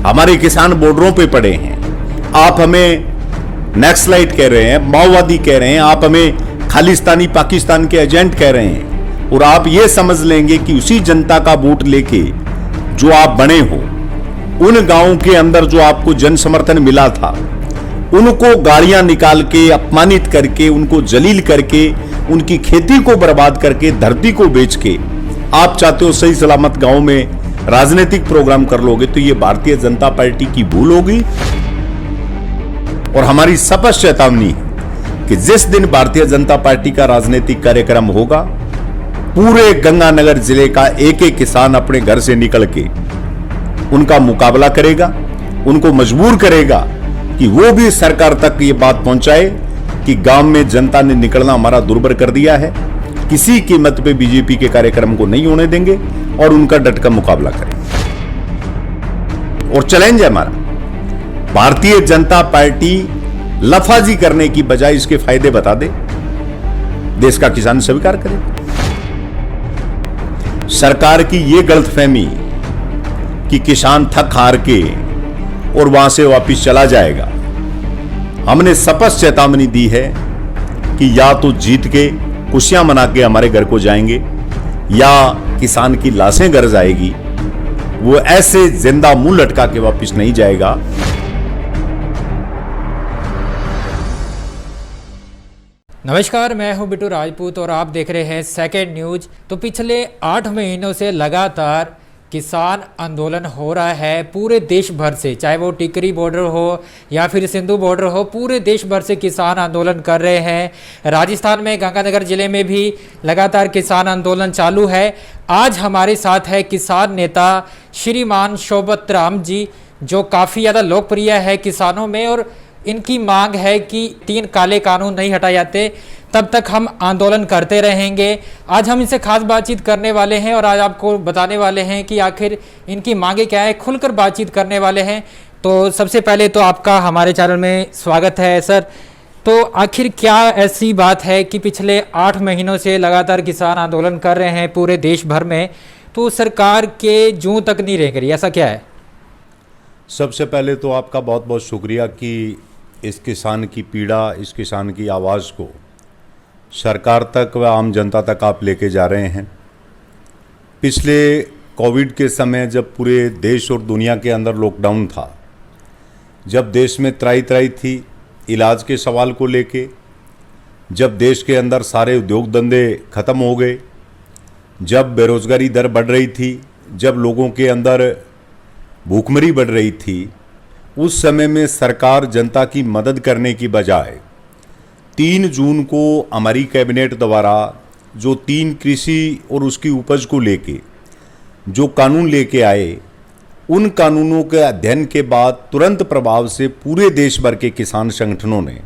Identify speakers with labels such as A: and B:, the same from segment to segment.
A: हमारे किसान बॉर्डरों पे पड़े हैं। आप हमें नक्सलाइट कह रहे हैं, माओवादी कह रहे हैं, आप हमें खालिस्तानी पाकिस्तान के एजेंट कह रहे हैं, और आप ये समझ लेंगे कि उसी जनता का वोट लेके जो आप बने हो, उन गांवों के अंदर जो आपको जन समर्थन मिला था, उनको गाड़ियां निकाल के, अपमानित करके, उनको जलील करके, उनकी खेती को बर्बाद करके, धरती को बेच के आप चाहते हो सही सलामत गांव में राजनीतिक प्रोग्राम कर लोगे, तो ये भारतीय जनता पार्टी की भूल होगी। और हमारी स्पष्ट चेतावनी है कि जिस दिन भारतीय जनता पार्टी का राजनीतिक कार्यक्रम होगा, पूरे गंगानगर जिले का एक एक किसान अपने घर से निकल के उनका मुकाबला करेगा, उनको मजबूर करेगा कि वो भी सरकार तक ये बात पहुंचाए कि गांव में जनता ने निकलना हमारा दुर्भर कर दिया है, किसी कीमत पे बीजेपी के कार्यक्रम को नहीं होने देंगे और उनका डट का मुकाबला करेंगे। और चैलेंज है हमारा, भारतीय जनता पार्टी लफाजी करने की बजाय इसके फायदे बता दे, देश का किसान स्वीकार करे। सरकार की यह गलतफहमी कि किसान थक हार के और वहां से वापिस चला जाएगा, हमने स्पष्ट चेतावनी दी है कि या तो जीत के खुशियां मना के हमारे घर को जाएंगे, या किसान की लाशें घर जाएगी, वो ऐसे जिंदा मुंह लटका के वापिस नहीं जाएगा।
B: नमस्कार, मैं हूं बिट्टू राजपूत और आप देख रहे हैं सेकंड न्यूज। तो पिछले 8 महीनों से लगातार किसान आंदोलन हो रहा है पूरे देश भर से, चाहे वो टिकरी बॉर्डर हो या फिर सिंधु बॉर्डर हो, पूरे देश भर से किसान आंदोलन कर रहे हैं। राजस्थान में गंगानगर जिले में भी लगातार किसान आंदोलन चालू है। आज हमारे साथ है किसान नेता श्रीमान शोभत राम जी, जो काफ़ी ज़्यादा लोकप्रिय है किसानों में, और इनकी मांग है कि 3 काले कानून नहीं हटाए जाते तब तक हम आंदोलन करते रहेंगे। आज हम इनसे खास बातचीत करने वाले हैं और आज आपको बताने वाले हैं कि आखिर इनकी मांगे क्या है, खुलकर बातचीत करने वाले हैं। तो सबसे पहले तो आपका हमारे चैनल में स्वागत है सर। तो आखिर क्या ऐसी बात है कि पिछले 8 महीनों से लगातार किसान आंदोलन कर रहे हैं पूरे देश भर में, तो सरकार के जूं तक नहीं रह रही, ऐसा क्या है?
A: सबसे पहले तो आपका बहुत बहुत शुक्रिया कि इस किसान की पीड़ा, इस किसान की आवाज़ को सरकार तक व आम जनता तक आप लेके जा रहे हैं। पिछले कोविड के समय जब पूरे देश और दुनिया के अंदर लॉकडाउन था, जब देश में त्राही त्राही थी इलाज के सवाल को लेके, जब देश के अंदर सारे उद्योग धंधे ख़त्म हो गए, जब बेरोज़गारी दर बढ़ रही थी, जब लोगों के अंदर भूखमरी बढ़ रही थी, उस समय में सरकार जनता की मदद करने की बजाय 3 जून को हमारी कैबिनेट द्वारा जो 3 कृषि और उसकी उपज को लेके जो कानून लेके आए, उन कानूनों के अध्ययन के बाद तुरंत प्रभाव से पूरे देश भर के किसान संगठनों ने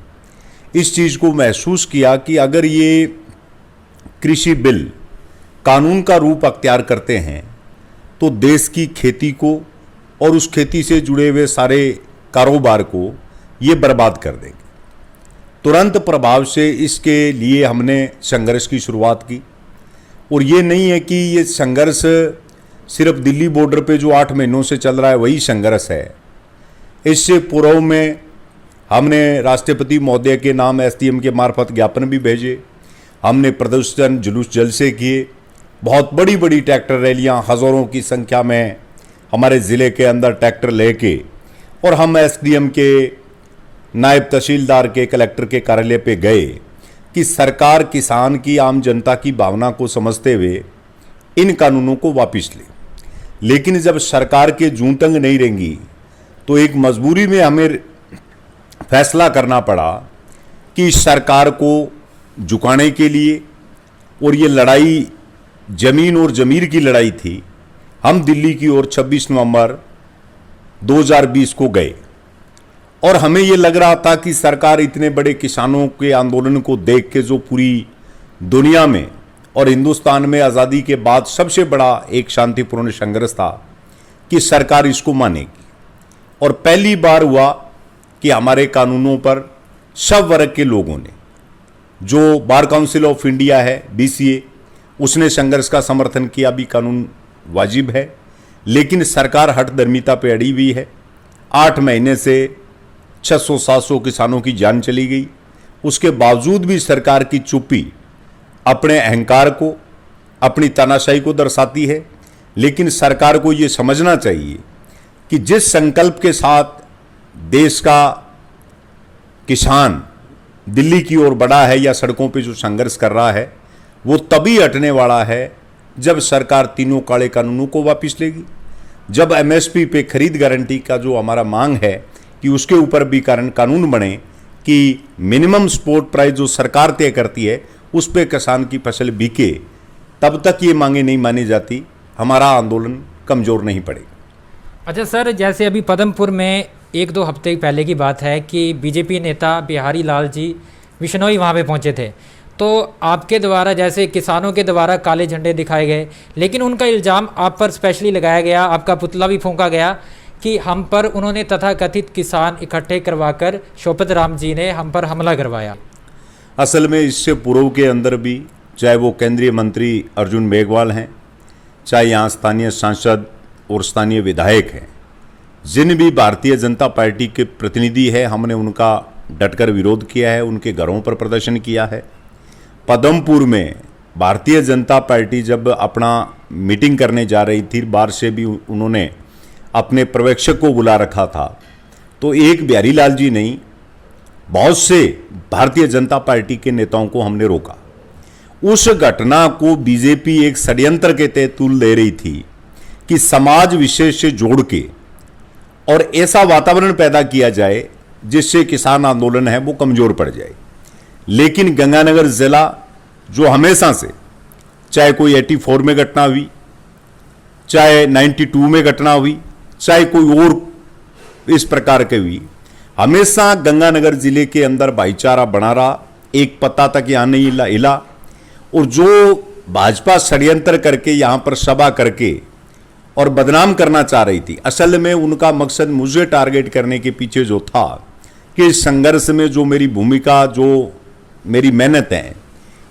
A: इस चीज़ को महसूस किया कि अगर ये कृषि बिल कानून का रूप अख्तियार करते हैं तो देश की खेती को और उस खेती से जुड़े हुए सारे कारोबार को ये बर्बाद कर देंगे। तुरंत प्रभाव से इसके लिए हमने संघर्ष की शुरुआत की। और ये नहीं है कि ये संघर्ष सिर्फ दिल्ली बॉर्डर पे जो 8 महीनों से चल रहा है वही संघर्ष है। इससे पूर्व में हमने राष्ट्रपति महोदय के नाम एसडीएम के मार्फत ज्ञापन भी भेजे, हमने प्रदर्शन जुलूस जलसे किए, बहुत बड़ी बड़ी ट्रैक्टर रैलियाँ हज़ारों की संख्या में हमारे ज़िले के अंदर ट्रैक्टर लेके, और हम एसडीएम के, नायब तहसीलदार के, कलेक्टर के कार्यालय पे गए कि सरकार किसान की, आम जनता की भावना को समझते हुए इन कानूनों को वापस ले। लेकिन जब सरकार के जूं तंग नहीं रहेंगी तो एक मजबूरी में हमें फैसला करना पड़ा कि सरकार को झुकाने के लिए, और ये लड़ाई ज़मीन और ज़मीर की लड़ाई थी, हम दिल्ली की ओर 26 नवंबर 2020 को गए। और हमें ये लग रहा था कि सरकार इतने बड़े किसानों के आंदोलन को देख के, जो पूरी दुनिया में और हिंदुस्तान में आज़ादी के बाद सबसे बड़ा एक शांतिपूर्ण संघर्ष था, कि सरकार इसको मानेगी। और पहली बार हुआ कि हमारे कानूनों पर सब वर्ग के लोगों ने, जो बार काउंसिल ऑफ इंडिया है BCA, उसने संघर्ष का समर्थन किया, भी कानून वाजिब है, लेकिन सरकार हठधर्मिता पे अड़ी हुई है। 8 महीने से 600-700 किसानों की जान चली गई। उसके बावजूद भी सरकार की चुप्पी अपने अहंकार को, अपनी तानाशाही को दर्शाती है। लेकिन सरकार को ये समझना चाहिए कि जिस संकल्प के साथ देश का किसान दिल्ली की ओर बढ़ा है या सड़कों पे जो संघर्ष कर रहा है, वो तभी हटने वाला है जब सरकार तीनों काले कानूनों को वापस लेगी, जब एमएसपी पे खरीद गारंटी का जो हमारा मांग है कि उसके ऊपर भी कानून बने कि मिनिमम सपोर्ट प्राइस जो सरकार तय करती है उस पे किसान की फसल बिके, तब तक ये मांगे नहीं मानी जाती, हमारा आंदोलन कमज़ोर नहीं पड़ेगा।
B: अच्छा सर, जैसे अभी पदमपुर में 1-2 हफ्ते पहले की बात है कि बीजेपी नेता बिहारी लाल जी बिश्नोई वहाँ पे पहुँचे थे, तो आपके द्वारा जैसे किसानों के द्वारा काले झंडे दिखाए गए, लेकिन उनका इल्ज़ाम आप पर स्पेशली लगाया गया, आपका पुतला भी फूंका गया कि हम पर उन्होंने तथाकथित किसान इकट्ठे करवाकर शोपत राम जी ने हम पर हमला करवाया।
A: असल में इससे पूर्व के अंदर भी, चाहे वो केंद्रीय मंत्री अर्जुन मेघवाल हैं, चाहे यहाँ स्थानीय सांसद और स्थानीय विधायक हैं, जिन भी भारतीय जनता पार्टी के प्रतिनिधि है, हमने उनका डटकर विरोध किया है, उनके घरों पर प्रदर्शन किया है। पदमपुर में भारतीय जनता पार्टी जब अपना मीटिंग करने जा रही थी, बाहर से भी उन्होंने अपने पर्यवेक्षक को बुला रखा था, तो एक बिहारी लाल जी नहीं, बहुत से भारतीय जनता पार्टी के नेताओं को हमने रोका। उस घटना को बीजेपी एक षड्यंत्र के तहत तुल दे रही थी कि समाज विशेष से जोड़ के और ऐसा वातावरण पैदा किया जाए जिससे किसान आंदोलन है वो कमजोर पड़ जाए। लेकिन गंगानगर जिला जो हमेशा से, चाहे कोई 84 में घटना हुई, चाहे 92 में घटना हुई, चाहे कोई और इस प्रकार के हुई, हमेशा गंगानगर जिले के अंदर भाईचारा बना रहा, एक पत्ता तक यहां नहीं हिला। और जो भाजपा षड्यंत्र करके यहां पर सभा करके और बदनाम करना चाह रही थी, असल में उनका मकसद मुझे टारगेट करने के पीछे जो था कि इस संघर्ष में जो मेरी भूमिका, जो मेरी मेहनत है,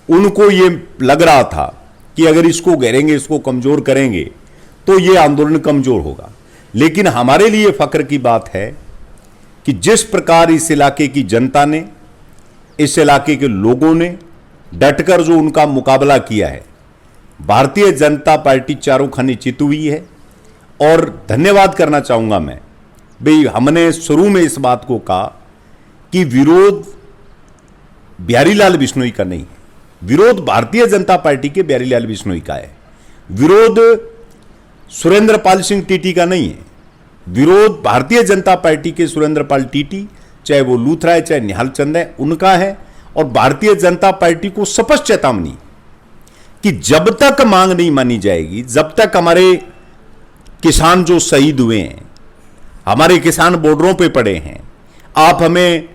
A: उनको ये लग रहा था कि अगर इसको घेरेंगे, इसको कमजोर करेंगे तो ये आंदोलन कमजोर होगा। लेकिन हमारे लिए फख्र की बात है कि जिस प्रकार इस इलाके की जनता ने, इस इलाके के लोगों ने डटकर जो उनका मुकाबला किया है, भारतीय जनता पार्टी चारों खाने चित हुई है। और धन्यवाद करना चाहूंगा मैं, भाई हमने शुरू में इस बात को कहा कि विरोध बिहारी लाल बिश्नोई का नहीं है, विरोध भारतीय जनता पार्टी के बिहारी लाल बिश्नोई का है, विरोध सुरेंद्र पाल सिंह टीटी का नहीं है, विरोध भारतीय जनता पार्टी के सुरेंद्र पाल टीटी, चाहे वो लूथरा है चाहे निहाल चंद है, उनका है। और भारतीय जनता पार्टी को स्पष्ट चेतावनी कि जब तक मांग नहीं मानी जाएगी, जब तक हमारे किसान जो शहीद हुए हैं, हमारे किसान बॉर्डरों पे पड़े हैं, आप हमें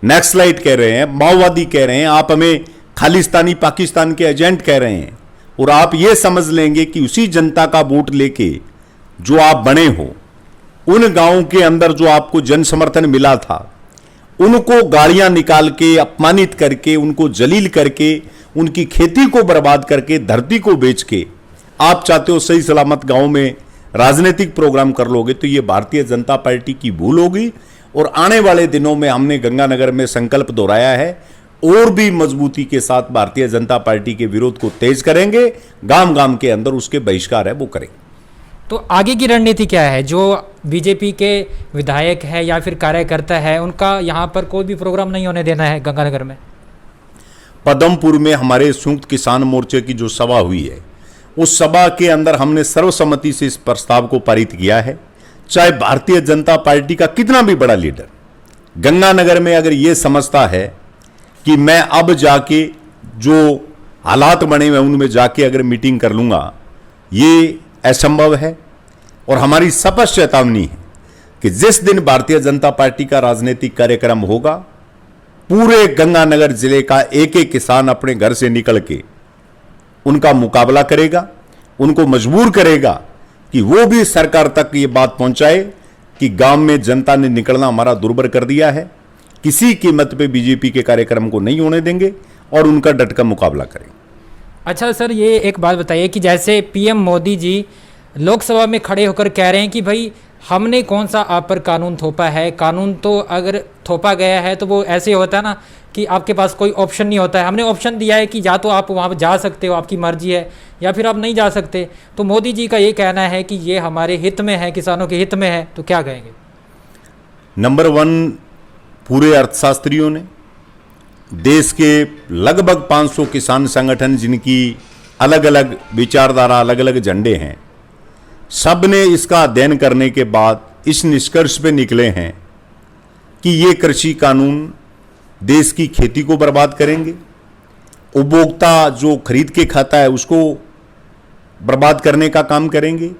A: नक्सलाइट कह रहे हैं, माओवादी कह रहे हैं, आप हमें खालिस्तानी पाकिस्तान के एजेंट कह रहे हैं, और आप ये समझ लेंगे कि उसी जनता का वोट लेके जो आप बने हो, उन गांवों के अंदर जो आपको जन समर्थन मिला था, उनको गाड़ियां निकाल के, अपमानित करके, उनको जलील करके, उनकी खेती को बर्बाद करके, धरती को बेच के आप चाहते हो सही सलामत गांव में राजनीतिक प्रोग्राम कर लोगे, तो ये भारतीय जनता पार्टी की भूल होगी। और आने वाले दिनों में हमने गंगानगर में संकल्प दोहराया है, और भी मजबूती के साथ भारतीय जनता पार्टी के विरोध को तेज करेंगे, गांव गांव के अंदर उसके बहिष्कार है वो करेंगे।
B: तो आगे की रणनीति क्या है? जो बीजेपी के विधायक है या फिर कार्यकर्ता है, उनका यहाँ पर कोई भी प्रोग्राम नहीं होने देना है गंगानगर में?
A: पदमपुर में हमारे संयुक्त किसान मोर्चे की जो सभा हुई है, उस सभा के अंदर हमने सर्वसम्मति से इस प्रस्ताव को पारित किया है। चाहे भारतीय जनता पार्टी का कितना भी बड़ा लीडर गंगानगर में अगर ये समझता है कि मैं अब जाके जो हालात बने हुए उनमें जाके अगर मीटिंग कर लूंगा, ये असंभव है। और हमारी स्पष्ट चेतावनी है कि जिस दिन भारतीय जनता पार्टी का राजनीतिक कार्यक्रम होगा, पूरे गंगानगर जिले का एक एक किसान अपने घर से निकल के उनका मुकाबला करेगा, उनको मजबूर करेगा कि वो भी सरकार तक ये बात पहुंचाए कि गांव में जनता ने निकलना हमारा दुर्बर कर दिया है, किसी कीमत पे बीजेपी के कार्यक्रम को नहीं होने देंगे और उनका डट कर मुकाबला करेंगे।
B: अच्छा सर, ये एक बात बताइए कि जैसे पीएम मोदी जी लोकसभा में खड़े होकर कह रहे हैं कि भाई हमने कौन सा आप पर कानून थोपा है? कानून तो अगर थोपा गया है तो वो ऐसे होता है ना कि आपके पास कोई ऑप्शन नहीं होता है। हमने ऑप्शन दिया है कि या तो आप वहाँ पर जा सकते हो, आपकी मर्जी है, या फिर आप नहीं जा सकते। तो मोदी जी का ये कहना है कि ये हमारे हित में है, किसानों के हित में है, तो क्या कहेंगे?
A: नंबर वन, पूरे अर्थशास्त्रियों ने, देश के लगभग 500 किसान संगठन जिनकी अलग अलग विचारधारा, अलग अलग एजेंडे हैं, सब ने इसका अध्ययन करने के बाद इस निष्कर्ष पे निकले हैं कि ये कृषि कानून देश की खेती को बर्बाद करेंगे, उपभोक्ता जो खरीद के खाता है उसको बर्बाद करने का काम करेंगे।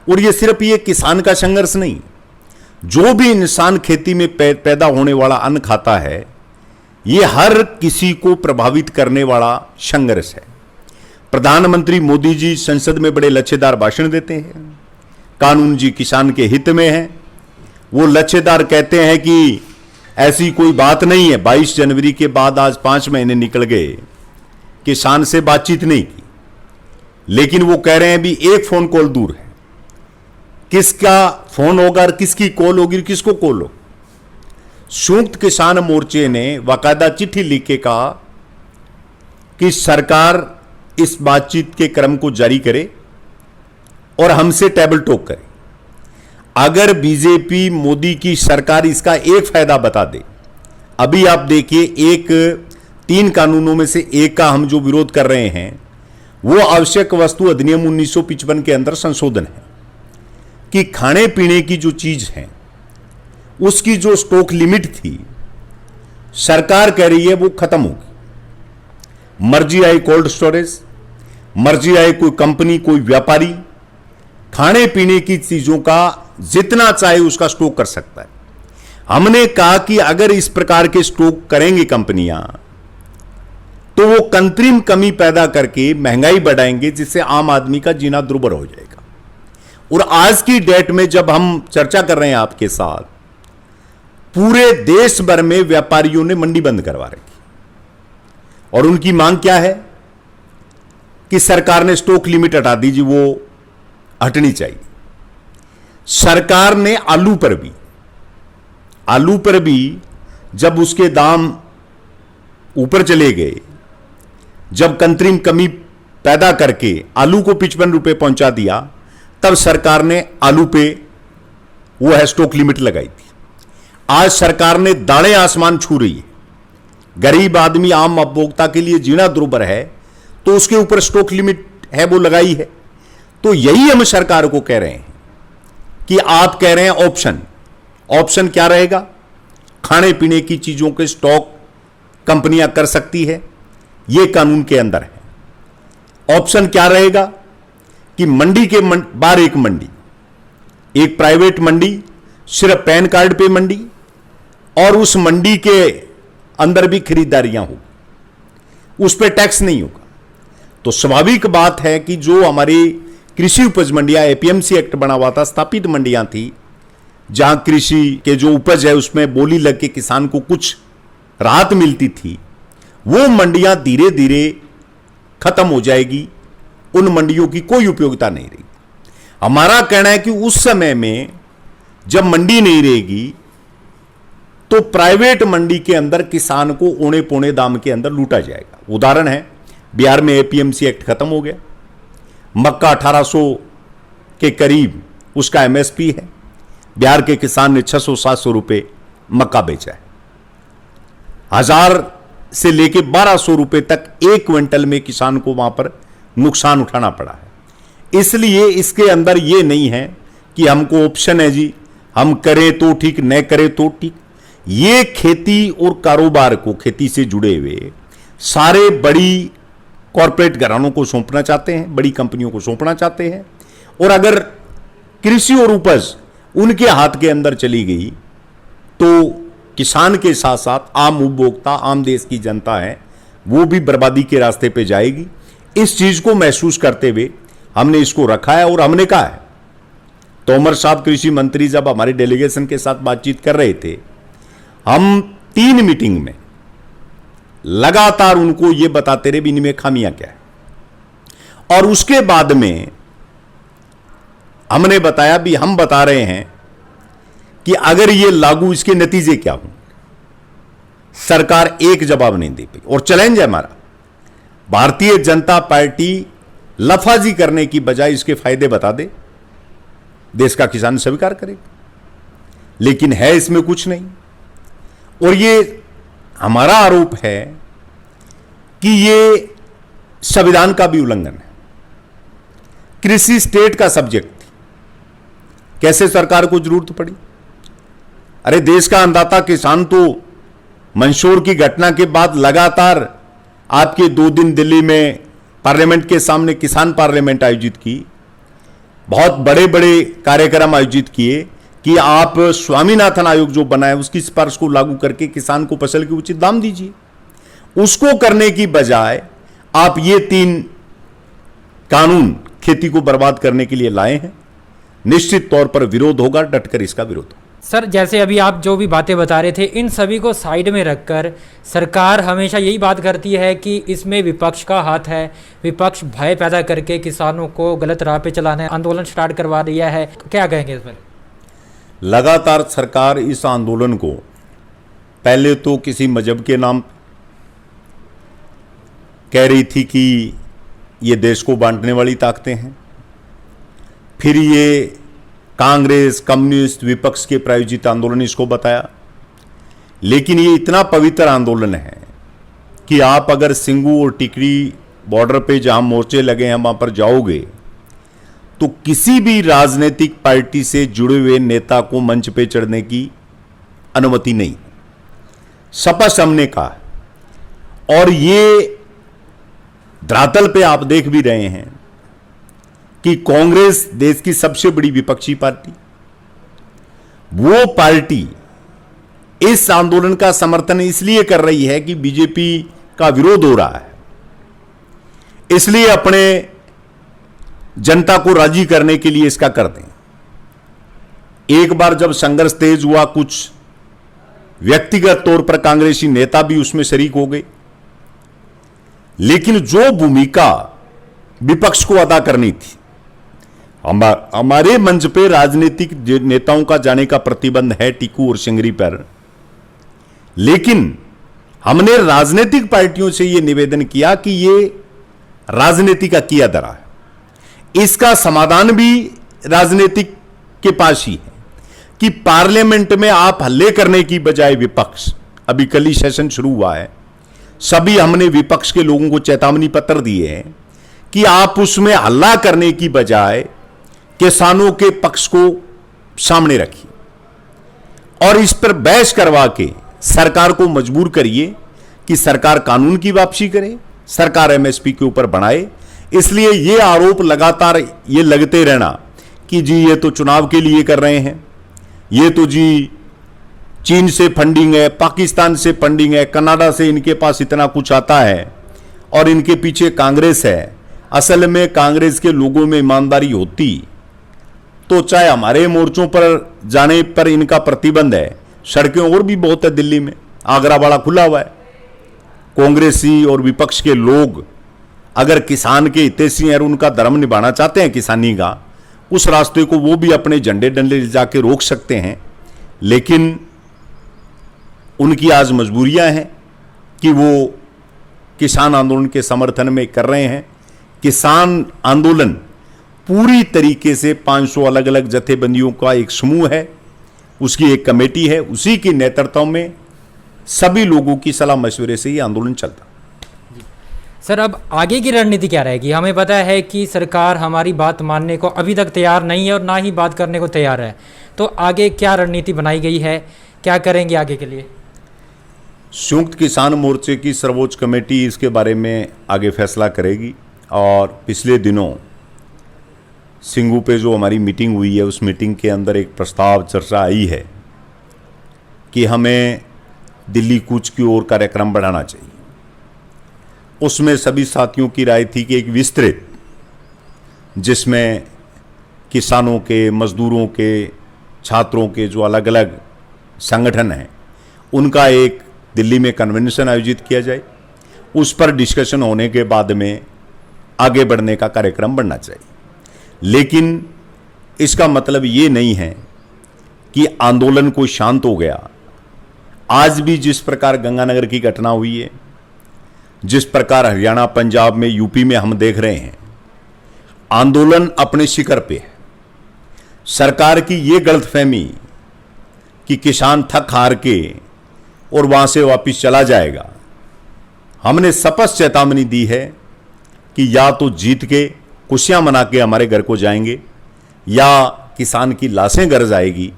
A: और ये सिर्फ ये किसान का संघर्ष नहीं, जो भी इंसान खेती में पैदा होने वाला अन्न खाता है, ये हर किसी को प्रभावित करने वाला संघर्ष है। प्रधानमंत्री मोदी जी संसद में बड़े लच्छेदार भाषण देते हैं, कानून जी किसान के हित में है। वो लच्छेदार कहते हैं कि ऐसी कोई बात नहीं है, 22 जनवरी के बाद आज 5 महीने निकल गए, किसान से बातचीत नहीं की, लेकिन वो कह रहे हैं भी एक फोन कॉल दूर है। किसका फोन होगा और किसकी कॉल होगी, किसको कॉल हो। संयुक्त किसान मोर्चे ने बाकायदा चिट्ठी लिख के कहा कि सरकार इस बातचीत के क्रम को जारी करे और हमसे टेबल टॉक करे। अगर बीजेपी मोदी की सरकार इसका एक फायदा बता दे, अभी आप देखिए, 3 कानूनों में से एक का हम जो विरोध कर रहे हैं वो आवश्यक वस्तु अधिनियम 1955 के अंदर संशोधन है कि खाने पीने की जो चीज है उसकी जो स्टॉक लिमिट थी, सरकार कह रही है वो खत्म होगी। मर्जी आए कोल्ड स्टोरेज, मर्जी आए कोई कंपनी, कोई व्यापारी खाने पीने की चीजों का जितना चाहे उसका स्टॉक कर सकता है। हमने कहा कि अगर इस प्रकार के स्टॉक करेंगे कंपनियां तो वो कृत्रिम कमी पैदा करके महंगाई बढ़ाएंगे, जिससे आम आदमी का जीना दुर्भर हो जाएगा। और आज की डेट में जब हम चर्चा कर रहे हैं आपके साथ, पूरे देश भर में व्यापारियों ने मंडी बंद करवा रखी और उनकी मांग क्या है कि सरकार ने स्टॉक लिमिट हटा दीजिए, वो हटनी चाहिए। सरकार ने आलू पर भी जब उसके दाम ऊपर चले गए, जब कृत्रिम कमी पैदा करके आलू को 55 रुपए पहुंचा दिया, तब सरकार ने आलू पे वो है स्टॉक लिमिट लगाई थी। आज सरकार ने दाढ़ें आसमान छू रही है, गरीब आदमी, आम उपभोक्ता के लिए जीना दुर्भर है, तो उसके ऊपर स्टॉक लिमिट है वो लगाई है। तो यही हम सरकार को कह रहे हैं कि आप कह रहे हैं ऑप्शन क्या रहेगा? खाने पीने की चीजों के स्टॉक कंपनियां कर सकती है, यह कानून के अंदर है। ऑप्शन क्या रहेगा कि मंडी के बाहर एक मंडी, एक प्राइवेट मंडी, सिर्फ पैन कार्ड पे मंडी, और उस मंडी के अंदर भी खरीदारियां होगी, उस पर टैक्स नहीं होगा। तो स्वाभाविक बात है कि जो हमारी कृषि उपज मंडियां, एपीएमसी एक्ट बना हुआ था, स्थापित मंडियां थी, जहां कृषि के जो उपज है उसमें बोली लग के किसान को कुछ राहत मिलती थी, वो मंडियां धीरे धीरे खत्म हो जाएगी, उन मंडियों की कोई उपयोगिता नहीं रहेगी। हमारा कहना है कि उस समय में जब मंडी नहीं रहेगी तो प्राइवेट मंडी के अंदर किसान को औने पौने दाम के अंदर लूटा जाएगा। उदाहरण है, बिहार में एपीएमसी एक्ट खत्म हो गया, मक्का 1800 के करीब उसका एमएसपी है, बिहार के किसान ने 600-700 रुपए मक्का बेचा है। 1000 से लेके 1200 रुपए तक एक क्विंटल में किसान को वहां पर नुकसान उठाना पड़ा है। इसलिए इसके अंदर यह नहीं है कि हमको ऑप्शन है जी, हम करें तो ठीक, न करें तो ठीक। ये खेती और कारोबार को, खेती से जुड़े हुए सारे बड़ी कॉरपोरेट घरानों को सौंपना चाहते हैं, बड़ी कंपनियों को सौंपना चाहते हैं। और अगर कृषि और उपज उनके हाथ के अंदर चली गई तो किसान के साथ साथ आम उपभोक्ता, आम देश की जनता है, वो भी बर्बादी के रास्ते पे जाएगी। इस चीज को महसूस करते हुए हमने इसको रखा है। और हमने कहा है, तोमर साहब कृषि मंत्री जब हमारे डेलीगेशन के साथ बातचीत कर रहे थे, हम 3 मीटिंग में लगातार उनको यह बताते रहे भी इनमें खामियां क्या है। और उसके बाद में हमने बताया भी, हम बता रहे हैं कि अगर ये लागू, इसके नतीजे क्या होंगे। सरकार एक जवाब नहीं दे पाई। और चैलेंज है हमारा, भारतीय जनता पार्टी लफाजी करने की बजाय इसके फायदे बता दे, देश का किसान स्वीकार करेगा, लेकिन है इसमें कुछ नहीं। और ये हमारा आरोप है कि ये संविधान का भी उल्लंघन है। कृषि स्टेट का सब्जेक्ट थी, कैसे सरकार को जरूरत पड़ी? अरे देश का अन्नदाता किसान तो मंदसौर की घटना के बाद लगातार आपके 2 दिन दिल्ली में पार्लियामेंट के सामने किसान पार्लियामेंट आयोजित की, बहुत बड़े बड़े कार्यक्रम आयोजित किए कि आप स्वामीनाथन आयोग जो बनाए उसकी सिफारिश को लागू करके किसान को फसल के उचित दाम दीजिए। उसको करने की बजाय आप ये 3 कानून खेती को बर्बाद करने के लिए लाए हैं। निश्चित तौर पर विरोध होगा, डटकर इसका विरोध होगा।
B: सर, जैसे अभी आप जो भी बातें बता रहे थे, इन सभी को साइड में रखकर सरकार हमेशा यही बात करती है कि इसमें विपक्ष का हाथ है, विपक्ष भय पैदा करके किसानों को गलत राह पे चलाना है, आंदोलन स्टार्ट करवा दिया है। क्या कहेंगे इस पर?
A: लगातार सरकार इस आंदोलन को पहले तो किसी मजहब के नाम कह रही थी कि ये देश को बांटने वाली ताकतें हैं, फिर ये कांग्रेस, कम्युनिस्ट, विपक्ष के प्रायोजित आंदोलन इसको बताया। लेकिन ये इतना पवित्र आंदोलन है कि आप अगर सिंगू और टिकरी बॉर्डर पे जहां मोर्चे लगे हैं वहां पर जाओगे तो किसी भी राजनीतिक पार्टी से जुड़े हुए नेता को मंच पे चढ़ने की अनुमति नहीं, स्पष्ट हमने कहा। और ये धरातल पे आप देख भी रहे हैं कि कांग्रेस देश की सबसे बड़ी विपक्षी पार्टी, वो पार्टी इस आंदोलन का समर्थन इसलिए कर रही है कि बीजेपी का विरोध हो रहा है, इसलिए अपने जनता को राजी करने के लिए इसका कर दें। एक बार जब संघर्ष तेज हुआ, कुछ व्यक्तिगत तौर पर कांग्रेसी नेता भी उसमें शरीक हो गए, लेकिन जो भूमिका विपक्ष को अदा करनी थी, हमारे मंच पे राजनीतिक नेताओं का जाने का प्रतिबंध है टीकू और सिंगरी पर, लेकिन हमने राजनीतिक पार्टियों से यह निवेदन किया कि ये राजनीति का किया धरा है, इसका समाधान भी राजनीतिक के पास ही है कि पार्लियामेंट में आप हल्ले करने की बजाय विपक्ष, अभी कल ही सेशन शुरू हुआ है, सभी हमने विपक्ष के लोगों को चेतावनी पत्र दिए हैं कि आप उसमें हल्ला करने की बजाय किसानों के पक्ष को सामने रखिए और इस पर बहस करवा के सरकार को मजबूर करिए कि सरकार कानून की वापसी करे, सरकार एमएसपी के ऊपर बढ़ाए। इसलिए ये आरोप लगातार ये लगते रहना कि जी ये तो चुनाव के लिए कर रहे हैं, ये तो जी चीन से फंडिंग है, पाकिस्तान से फंडिंग है, कनाडा से इनके पास इतना कुछ आता है और इनके पीछे कांग्रेस है। असल में कांग्रेस के लोगों में ईमानदारी होती तो चाहे हमारे मोर्चों पर जाने पर इनका प्रतिबंध है, सड़कें और भी बहुत है दिल्ली में, आगरा बड़ा खुला हुआ है। कांग्रेसी और विपक्ष के लोग अगर किसान के हितैषी हैं और उनका धर्म निभाना चाहते हैं किसानी का, उस रास्ते को वो भी अपने झंडे डंडे ले जाके रोक सकते हैं, लेकिन उनकी आज मजबूरियां हैं कि वो किसान आंदोलन के समर्थन में कर रहे हैं। किसान आंदोलन पूरी तरीके से 500 अलग अलग जथेबंदियों का एक समूह है, उसकी एक कमेटी है, उसी के नेतृत्व में सभी लोगों की सलाह मशवरे से ये आंदोलन चलता।
B: सर, अब आगे की रणनीति क्या रहेगी? हमें पता है कि सरकार हमारी बात मानने को अभी तक तैयार नहीं है और ना ही बात करने को तैयार है, तो आगे क्या रणनीति बनाई गई है, क्या करेंगे आगे के लिए?
A: संयुक्त किसान मोर्चे की सर्वोच्च कमेटी इसके बारे में आगे फैसला करेगी और पिछले दिनों सिंगू पे जो हमारी मीटिंग हुई है, उस मीटिंग के अंदर एक प्रस्ताव चर्चा आई है कि हमें दिल्ली कूच की ओर कार्यक्रम बढ़ाना चाहिए। उसमें सभी साथियों की राय थी कि एक विस्तृत, जिसमें किसानों के, मजदूरों के, छात्रों के जो अलग अलग संगठन हैं उनका एक दिल्ली में कन्वेंशन आयोजित किया जाए, उस पर डिस्कशन होने के बाद में आगे बढ़ने का कार्यक्रम बनना चाहिए। लेकिन इसका मतलब ये नहीं है कि आंदोलन को शांत हो गया। आज भी जिस प्रकार गंगानगर की घटना हुई है, जिस प्रकार हरियाणा, पंजाब में, यूपी में हम देख रहे हैं, आंदोलन अपने शिखर पे है। सरकार की ये गलतफहमी कि किसान थक हार के और वहां से वापस चला जाएगा, हमने स्पष्ट चेतावनी दी है कि या तो जीत के खुशियां मना के हमारे घर को जाएंगे या किसान की लाशें घर जाएगी।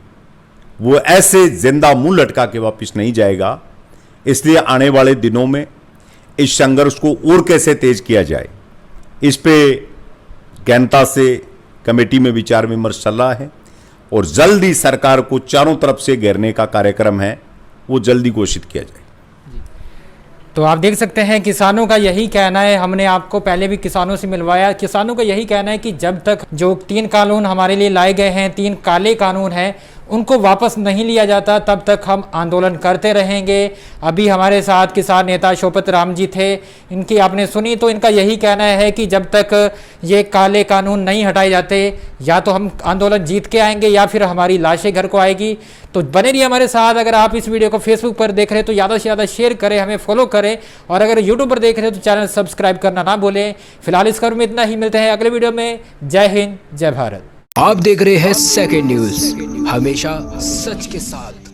A: वो ऐसे जिंदा मुंह लटका के वापस नहीं जाएगा। इसलिए आने वाले दिनों में इस संघर्ष को और कैसे तेज किया जाए, इस पे गहनता से कमेटी में विचार विमर्श चल रहा है और जल्द ही सरकार को चारों तरफ से घेरने का कार्यक्रम है, वो जल्दी घोषित किया जाए।
B: तो आप देख सकते हैं किसानों का यही कहना है, हमने आपको पहले भी किसानों से मिलवाया, किसानों का यही कहना है कि जब तक जो 3 कानून हमारे लिए लाए गए हैं, 3 काले कानून हैं, उनको वापस नहीं लिया जाता तब तक हम आंदोलन करते रहेंगे। अभी हमारे साथ किसान नेता शोपत राम जी थे, इनकी आपने सुनी, तो इनका यही कहना है कि जब तक ये काले कानून नहीं हटाए जाते या तो हम आंदोलन जीत के आएंगे या फिर हमारी लाशें घर को आएगी। तो बने रहिए हमारे साथ। अगर आप इस वीडियो को फेसबुक पर देख रहे हैं तो ज़्यादा से ज़्यादा शेयर करें, हमें फॉलो करें, और अगर यूट्यूब पर देख रहे हैं तो चैनल सब्सक्राइब करना ना भूलें। फिलहाल इस खबर में इतना ही, मिलते हैं अगले वीडियो में। जय हिंद, जय भारत।
C: आप देख रहे हैं सेकंड न्यूज, हमेशा सच के साथ।